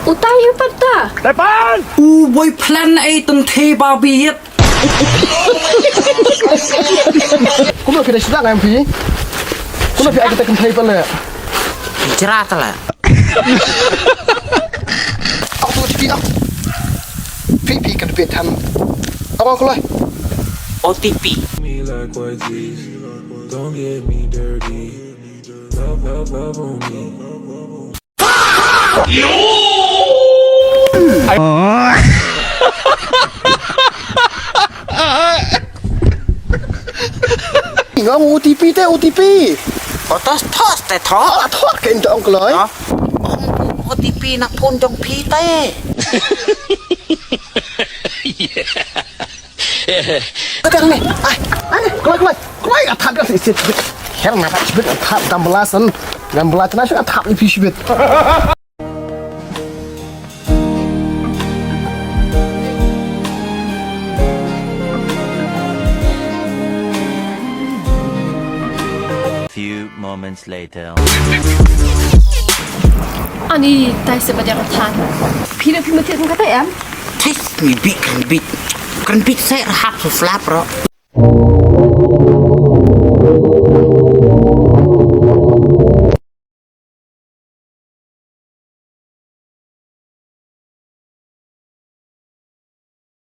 Utay pata. Depan! Boy plan ay tung the babiyat. Kung mo kita sedang MP? Kung mo kita kentay pala? Cerita lah. Aku tu TV nak. PP kan bet ham. Apa aku lai? OTP. Me like white tees, don't get me dirty. Love on me. Ngam OTP te OTP. Otos tos te tho. Thot ke untuk ông kelai. OTP nak pun jong pi te. Tekan ni. Kelai atap kan sih. Herang nak cipit atap tambelasan. Gambelat nasi atap ni pisibit. Few moments later. Ani tay se Madiang Tan. Pina pi mati kata em. Tis mi bit kan bit. Kan bit saya rahap su flap ro.